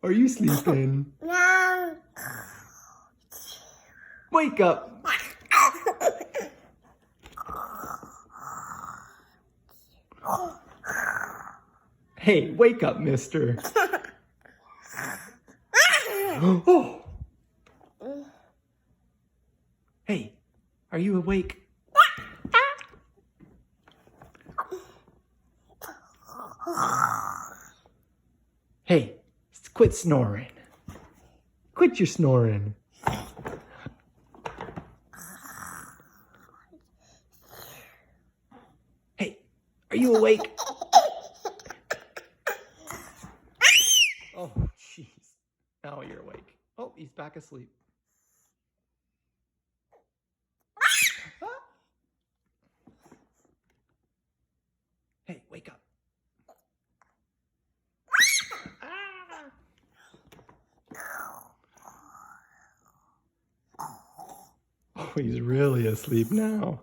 Are you sleeping? No. Wake up. Hey, wake up, mister. Oh. Hey, are you awake? Hey, quit snoring. Quit your snoring. Hey, are you awake? Oh, jeez. Now you're awake. Oh, he's back asleep. Hey, wake up. Oh, he's really asleep now.